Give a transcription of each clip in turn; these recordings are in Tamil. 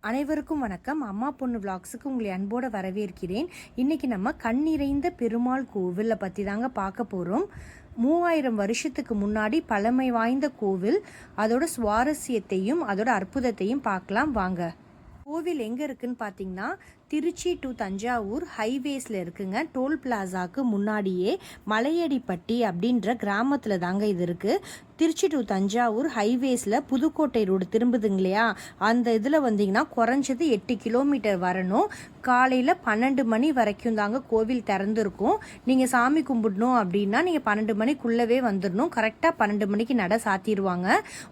அனைவருக்கும் வணக்கம். அம்மா பொண்ணு விளாக்ஸுக்கு உங்களை அன்போடு வரவேற்கிறேன். இன்றைக்கி நம்ம கண் நிறைந்த பெருமாள் கோவிலை பற்றி தாங்க பார்க்க போகிறோம். 3000 வருஷத்துக்கு முன்னாடி பழமை வாய்ந்த கோவில், அதோட சுவாரஸ்யத்தையும் அதோட அற்புதத்தையும் பார்க்கலாம் வாங்க. கோவில் எங்கே இருக்குதுன்னு பார்த்தீங்கன்னா, திருச்சி டு தஞ்சாவூர் ஹைவேஸில் இருக்குங்க. டோல் பிளாசாவுக்கு முன்னாடியே மலையடிப்பட்டி அப்படின்ற கிராமத்தில் தாங்க இது இருக்குது. திருச்சி டு தஞ்சாவூர் ஹைவேஸில் புதுக்கோட்டை ரோடு திரும்புதுங்க இல்லையா, அந்த இதில் வந்தீங்கன்னா குறைஞ்சது 8 கிலோமீட்டர் வரணும். காலையில் 12 மணி வரைக்கும் தாங்க கோவில் திறந்துருக்கும். நீங்கள் சாமி கும்பிடணும் அப்படின்னா நீங்கள் 12 மணிக்குள்ளவே வந்துடணும். கரெக்டாக 12 மணிக்கு நட சாத்திடுவாங்க.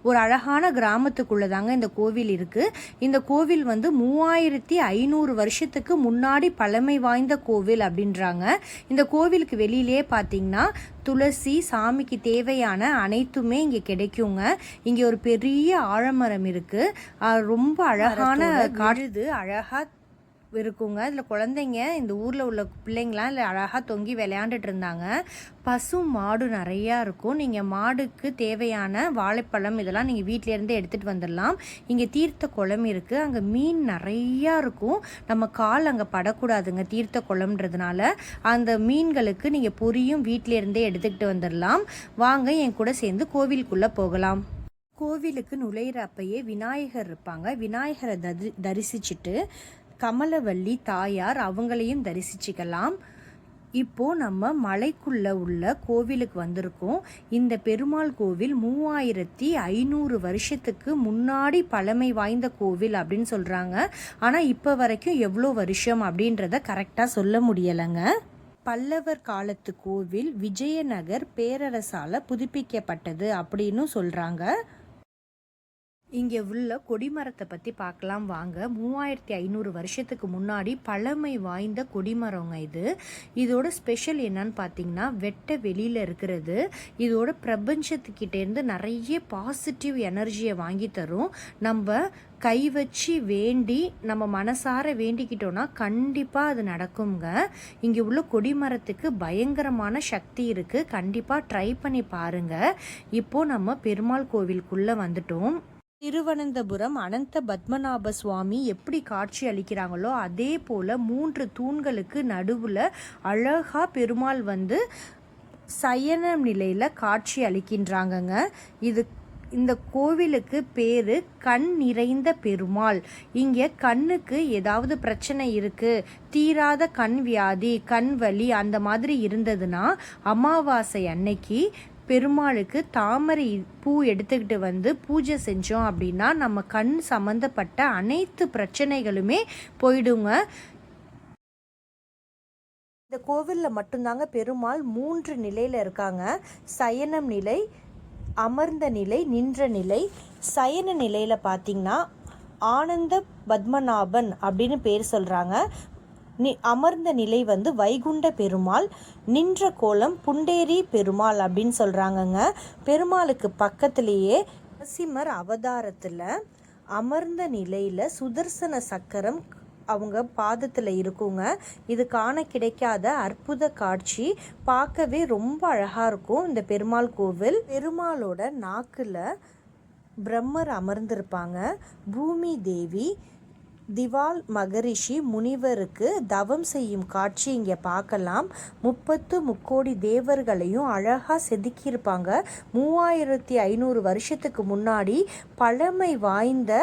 ஒரு அழகான கிராமத்துக்குள்ளே தாங்க இந்த கோவில் இருக்குது. இந்த கோவில் வந்து 3500 வருஷத்துக்கு முன்னாடி பழமை வாய்ந்த கோவில் அப்படின்றாங்க. இந்த கோவிலுக்கு வெளியிலே பார்த்தீங்கன்னா துளசி, சாமிக்கு தேவையான அனைத்துமே இங்கே கிடைக்குங்க. இங்கே ஒரு பெரிய ஆழமரம் இருக்குது. ரொம்ப அழகான காடுது, அழகாக இருக்குங்க. இதில் குழந்தைங்க, இந்த ஊரில் உள்ள பிள்ளைங்களாம் இதில் அழகாக தொங்கி விளையாண்டுட்டு இருந்தாங்க. பசு மாடு நிறையா இருக்கும். நீங்கள் மாடுக்கு தேவையான வாழைப்பழம் இதெல்லாம் நீங்கள் வீட்டிலேருந்து எடுத்துகிட்டு வந்துடலாம். இங்கே தீர்த்த குளம் இருக்குது. அங்கே மீன் நிறையா இருக்கும். நம்ம கால் அங்கே படக்கூடாதுங்க தீர்த்த குளம்ன்றதுனால. அந்த மீன்களுக்கு நீங்கள் பொரியும் வீட்டிலேருந்தே எடுத்துக்கிட்டு வந்துடலாம். வாங்க என் கூட சேர்ந்து கோவிலுக்குள்ளே போகலாம். கோவிலுக்கு நுழையிற அப்பயே விநாயகர் இருப்பாங்க. விநாயகரை தரிசிச்சுட்டு கமலவள்ளி தாயார் அவங்களையும் தரிசிச்சுக்கலாம். இப்போது நம்ம மலைக்குள்ளே உள்ள கோவிலுக்கு வந்திருக்கோம். இந்த பெருமாள் கோவில் 3500 வருஷத்துக்கு முன்னாடி பழமை வாய்ந்த கோவில் அப்படின்னு சொல்கிறாங்க. ஆனால் இப்போ வரைக்கும் எவ்வளோ வருஷம் அப்படின்றத கரெக்டாக சொல்ல முடியலைங்க. பல்லவர் காலத்து கோவில் விஜயநகர் பேரரசால் புதுப்பிக்கப்பட்டது அப்படின்னு சொல்கிறாங்க. இங்கே உள்ள கொடிமரத்தை பற்றி பார்க்கலாம் வாங்க. 3500 வருஷத்துக்கு முன்னாடி பழமை வாய்ந்த கொடிமரங்க இது. இதோட ஸ்பெஷல் என்னன்னு பார்த்தீங்கன்னா, வெட்ட வெளியில் இருக்கிறது. இதோட பிரபஞ்சத்துக்கிட்டேருந்து நிறைய பாசிட்டிவ் எனர்ஜியை வாங்கி தரும். நம்ம கை வச்சு வேண்டி நம்ம மனசார வேண்டிக்கிட்டோன்னா கண்டிப்பாக அது நடக்குங்க. இங்கே உள்ள கொடிமரத்துக்கு பயங்கரமான சக்தி இருக்குது. கண்டிப்பாக ட்ரை பண்ணி பாருங்கள். இப்போது நம்ம பெருமாள் கோவிலுக்குள்ளே வந்துட்டோம். திருவனந்தபுரம் அனந்த பத்மநாப சுவாமி எப்படி காட்சி அளிக்கிறாங்களோ அதே போல் 3 தூண்களுக்கு நடுவில் அழகாக பெருமாள் வந்து சயன நிலையில் காட்சி அளிக்கின்றாங்கங்க. இந்த கோவிலுக்கு பேர் கண் நிறைந்த பெருமாள். இங்கே கண்ணுக்கு ஏதாவது பிரச்சனை இருக்குது, தீராத கண் வியாதி, கண் வலி அந்த மாதிரி இருந்ததுன்னா அமாவாசை அன்னைக்கு பெருமாளுக்கு தாமரை பூ எடுத்துக்கிட்டு வந்து பூஜை செஞ்சோம் அப்படின்னா நம்ம கண் சம்மந்தப்பட்ட அனைத்து பிரச்சனைகளுமே போயிடுங்க. இந்த கோவிலில் மட்டும்தாங்க பெருமாள் 3 நிலையில் இருக்காங்க. சயனம் நிலை, அமர்ந்த நிலை, நின்ற நிலை. சயன நிலையில் பார்த்திங்கன்னா ஆனந்த பத்மநாபன் அப்படின்னு பேர் சொல்கிறாங்க. அமர்ந்த நிலை வந்து வைகுண்ட பெருமாள், நின்ற கோலம் புண்டேரி பெருமாள் அப்படின்னு சொல்கிறாங்கங்க. பெருமாளுக்கு பக்கத்திலேயே நரசிம்மர் அவதாரத்தில் அமர்ந்த நிலையில் சுதர்சன சக்கரம் அவங்க பாதத்தில் இருக்குங்க. இது காண கிடைக்காத அற்புத காட்சி. பார்க்கவே ரொம்ப அழகாக இருக்கும் இந்த பெருமாள் கோவில். பெருமாளோட நாக்கில் பிரம்மர் அமர்ந்திருப்பாங்க. பூமி தேவி திவால் மகரிஷி முனிவருக்கு தவம் செய்யும் காட்சி இங்கே பார்க்கலாம். 30 முக்கோடி தேவர்களையும் அழகாக செதுக்கியிருப்பாங்க. 3500 வருஷத்துக்கு முன்னாடி பழமை வாய்ந்த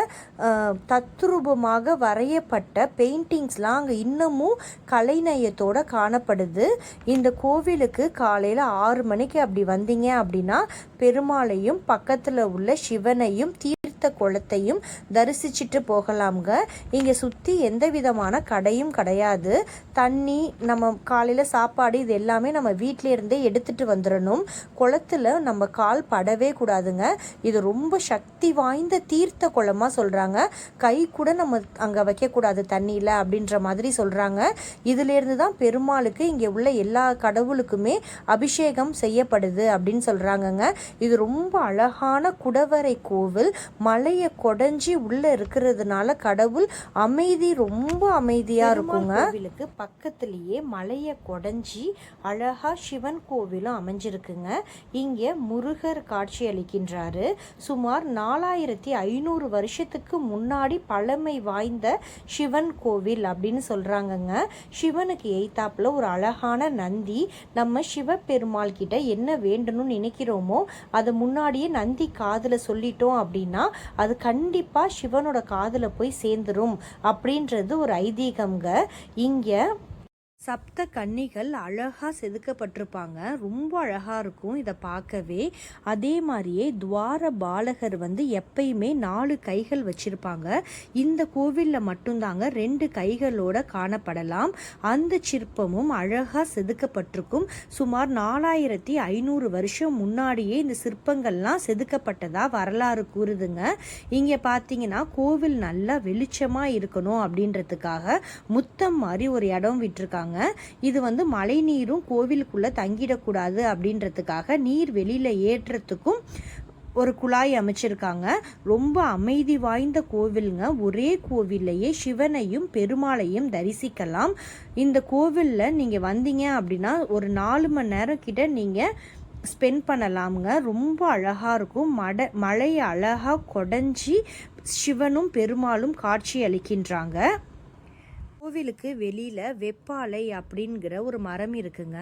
தத்ரூபமாக வரையப்பட்ட பெயிண்டிங்ஸ்லாம் அங்கே இன்னமும் கலைநயத்தோடு காணப்படுது. இந்த கோவிலுக்கு காலையில் 6 மணிக்கு அப்படி வந்தீங்க அப்படின்னா பெருமாளையும் பக்கத்தில் உள்ள சிவனையும் குளத்தையும் தரிசிச்சுட்டு போகலாம்ங்க. இங்கே சுற்றி எந்த விதமான கடையும் கிடையாது. தண்ணி, நம்ம காலையில் சாப்பாடு இது எல்லாமே நம்ம வீட்டிலேருந்தே எடுத்துகிட்டு வந்துடணும். குளத்தில் நம்ம கால் படவே கூடாதுங்க. இது ரொம்ப சக்தி வாய்ந்த தீர்த்த குளமாக சொல்கிறாங்க. கை கூட நம்ம அங்கே வைக்கக்கூடாது தண்ணியில் அப்படின்ற மாதிரி சொல்கிறாங்க. இதிலேருந்து தான் பெருமாளுக்கு இங்கே உள்ள எல்லா கடவுளுக்குமே அபிஷேகம் செய்யப்படுது அப்படின்னு சொல்கிறாங்கங்க. இது ரொம்ப அழகான குடவரை கோவில். மலையை கொடைஞ்சி உள்ளே இருக்கிறதுனால கடவுள் அமைதி ரொம்ப அமைதியாக இருக்குங்க. கோவிலுக்கு பக்கத்துலேயே மலையை கொடைஞ்சி அழகாக சிவன் கோவிலும் அமைஞ்சிருக்குங்க. இங்கே முருகர் காட்சி அளிக்கின்றாரு. சுமார் 4500 வருஷத்துக்கு முன்னாடி பழமை வாய்ந்த சிவன் கோவில் அப்படின்னு சொல்கிறாங்கங்க. சிவனுக்கு எய்த்தாப்புல ஒரு அழகான நந்தி. நம்ம சிவபெருமாள் கிட்ட என்ன வேண்டணும்னு நினைக்கிறோமோ அதை முன்னாடியே நந்தி காதில் சொல்லிட்டோம் அப்படின்னா அது கண்டிப்பாக சிவனோட காதில் போய் சேர்ந்துரும் அப்படின்றது ஒரு ஐதீகம்ங்க. இங்கே சப்த கன்னிகள் அழகாக செதுக்கப்பட்டிருப்பாங்க. ரொம்ப அழகாக இருக்கும் இதை பார்க்கவே. அதே மாதிரியே துவார பாலகர் எப்பயுமே 4 கைகள் வச்சுருப்பாங்க. இந்த கோவிலில் மட்டும்தாங்க 2 கைகளோட காணப்படலாம். அந்த சிற்பமும் அழகாக செதுக்கப்பட்டிருக்கும். சுமார் 4500 வருஷம் முன்னாடியே இந்த சிற்பங்கள்லாம் செதுக்கப்பட்டதாக வரலாறு கூறுதுங்க. இங்கே பார்த்தீங்கன்னா கோவில் நல்லா வெளிச்சமாக இருக்கணும் அப்படின்றதுக்காக முத்தம் மாதிரி ஒரு இடம் விட்டுருக்காங்க. இது மழை நீரும் கோவிலுக்குள்ள தங்கிடக்கூடாது அப்படின்றதுக்காக நீர் வெளியில ஏற்றத்துக்கும் ஒரு குழாய் அமைச்சிருக்காங்க. ரொம்ப அமைதி வாய்ந்த கோவிலுங்க. ஒரே கோவில்லையே சிவனையும் பெருமாளையும் தரிசிக்கலாம். இந்த கோவிலில் நீங்கள் வந்தீங்க அப்படின்னா ஒரு 4 மணி நேரம் கிட்ட நீங்கள் ஸ்பெண்ட் பண்ணலாமுங்க. ரொம்ப அழகாக இருக்கும். மழையை அழகாக கொடைஞ்சி சிவனும் பெருமாளும் காட்சி அளிக்கின்றாங்க. கோவிலுக்கு வெளியில் வெப்பாலை அப்படிங்கிற ஒரு மரம் இருக்குங்க.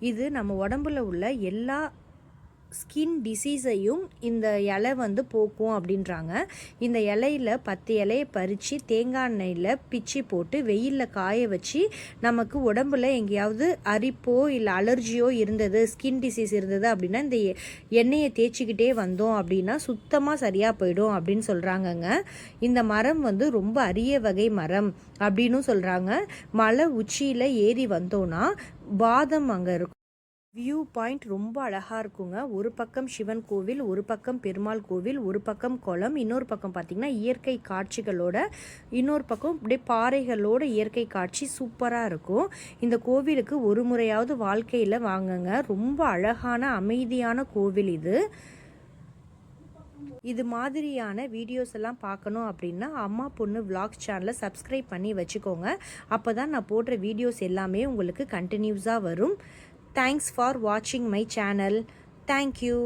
இது நம்ம உடம்புல உள்ள எல்லா ஸ்கின் டிசீஸையும் இந்த இலை போக்கும் அப்படின்றாங்க. இந்த இலையில் 10 இலையை பறித்து தேங்காய் எண்ணெயில் பிச்சு போட்டு வெயிலில் காய வச்சு நமக்கு உடம்புல எங்கேயாவது அரிப்போ இல்லை அலர்ஜியோ இருந்தது, ஸ்கின் டிசீஸ் இருந்தது அப்படின்னா இந்த எண்ணெயை தேய்ச்சிக்கிட்டே வந்தோம் அப்படின்னா சுத்தமாக சரியாக போயிடும் அப்படின்னு சொல்கிறாங்கங்க. இந்த மரம் ரொம்ப அரிய வகை மரம் அப்படின்னு சொல்கிறாங்க. மலை உச்சியில் ஏறி வந்தோன்னா பாதம் அங்கே இருக்கும். வியூ பாயிண்ட் ரொம்ப அழகாக இருக்குங்க. ஒரு பக்கம் சிவன் கோவில், ஒரு பக்கம் பெருமாள் கோவில், ஒரு பக்கம் குளம், இன்னொரு பக்கம் பார்த்திங்கன்னா இயற்கை காட்சிகளோட, இன்னொரு பக்கம் அப்படியே பாறைகளோட இயற்கை காட்சி சூப்பராக இருக்கும். இந்த கோவிலுக்கு ஒரு முறையாவது வாழ்க்கையில் வாங்குங்க. ரொம்ப அழகான அமைதியான கோவில் இது. இது மாதிரியான வீடியோஸ் எல்லாம் பார்க்கணும் அப்படின்னா அம்மா பொண்ணு விலாக்ஸ் சேனலை சப்ஸ்கிரைப் பண்ணி வச்சுக்கோங்க. அப்போ தான் நான் போடுற வீடியோஸ் எல்லாமே உங்களுக்கு கண்டினியூஸாக வரும். Thanks for watching my channel. Thank you.